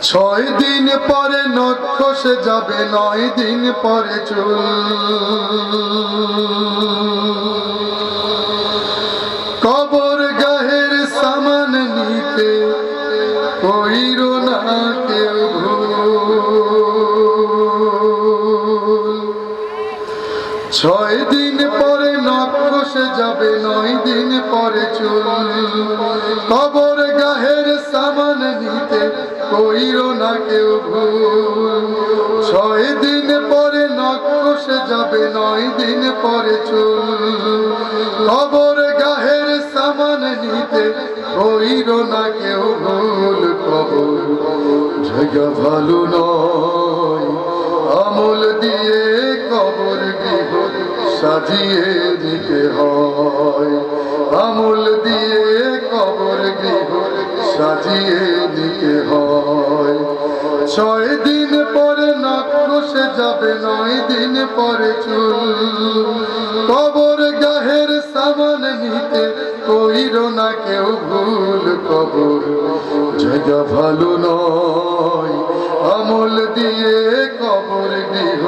ছয় দিন পরে নখ খসে যাবে, 9 দিন পরে চুল। কবর গাহের সামান নিতে কইরো না কেউ ভুল। 6 দিন পরে নখ খসে যাবে, 9 দিন পরে চুল। কবর গাহের সামান নিতে কইরো না কেউ ভুল। 6 দিন পরে নখ খসে যাবে, 9 দিন পরে চুল। কবর গাহের সামান নিতে কইরো না কেউ ভুল। কবর জায়গা ভালো নয়, আমল দিয়ে কবর গৃহ সাজিয়ে দিতে হয়। আমল দিয়ে কবর গৃহ সাজিয়ে দিতে হয়। 6 দিন পরে নখ খসে যাবে, 9 দিন পরে চুল। কবর গাহের সামান নিতে কইরো না কেউ ভুল। কবর জায়গা ভালো নয়, আমল দিয়ে কবর গৃহ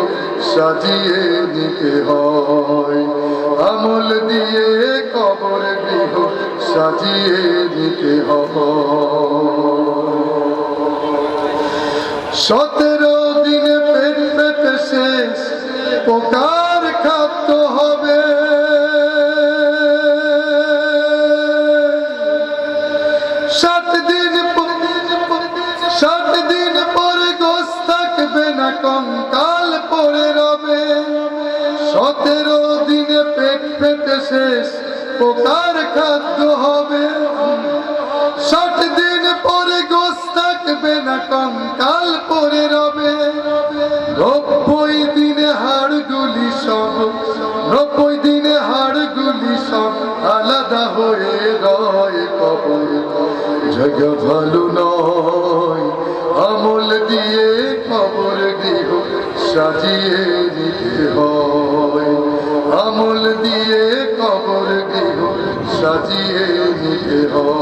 সাজিয়ে দিতে হয়। আমল দিয়ে কবর গৃহ সাজিয়ে দিতে হয়। 17 দিনে পেট পেটে শেষ, পোকার খাদ্য হবে। 7 দিন পরে গোশ থাকবে না, কঙ্কাল পড়ে রবে। 17 দিনে পেট পেটে শেষ, পোকার খাদ্য হবে। 60 দিন পরে গোশ থাকবে না, কঙ্কাল পড়ে রবে। 90 দিনে হাড়গুলি সব, 90 দিনে হাড়গুলি সব আলাদা হয়ে রয়। কবর জায়গা ভালো নয়, আমল দিয়ে কবর গৃহ সাজিয়ে দিতে হয়। আমল দিয়ে কবর গৃহ সাজিয়ে দিতে হয়।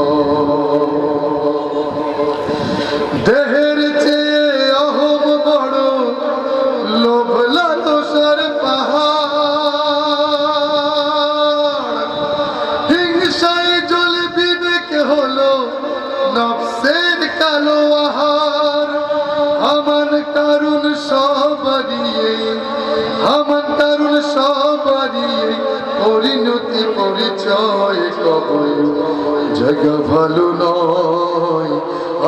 দেহের চেয়ে অহম বড়, লোভ লালসার পাহাড়। হিংসায় জ্বলে বিবেক হলো নফসের কালো আহার। আমান কারুন সবারিয়ে, আমান কারুন সবারিয়ে পরিণতি পরিচয়। কবর জায়গা ভালো নয়,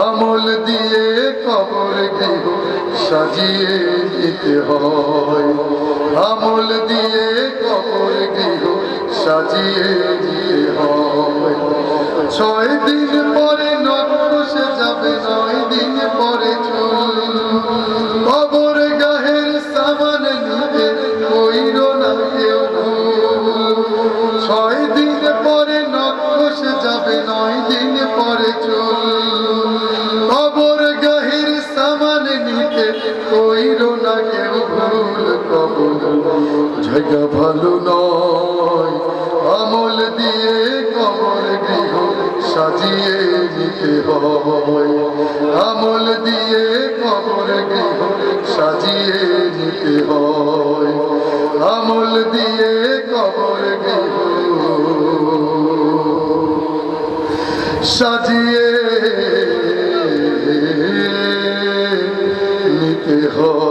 আমল দিয়ে কবর গৃহ সাজিয়ে দিতে হয়। আমল দিয়ে কবর গৃহ সাজিয়ে দিতে হয়। 6 দিন পরে নখ খসে যাবে, 9 দিন পরে চুল। কবর গাহের সামান নিতে কইরো না কেউ ভুল। 6 দিন পরে নখ খসে যাবে, 9 দিন পরে চুল। কবর গাহের সামান নিতে কইরো না কেউ ভুল। কবর জায়গা ভালো নয়, আমল দিয়ে কবর গৃহ সাজিয়ে দিতে হয়। আমল দিয়ে কবর গৃহ সাজিয়ে দিতে হয়। আমল দিয়ে কবর গৃহ সাজিয়ে নিতে হয়।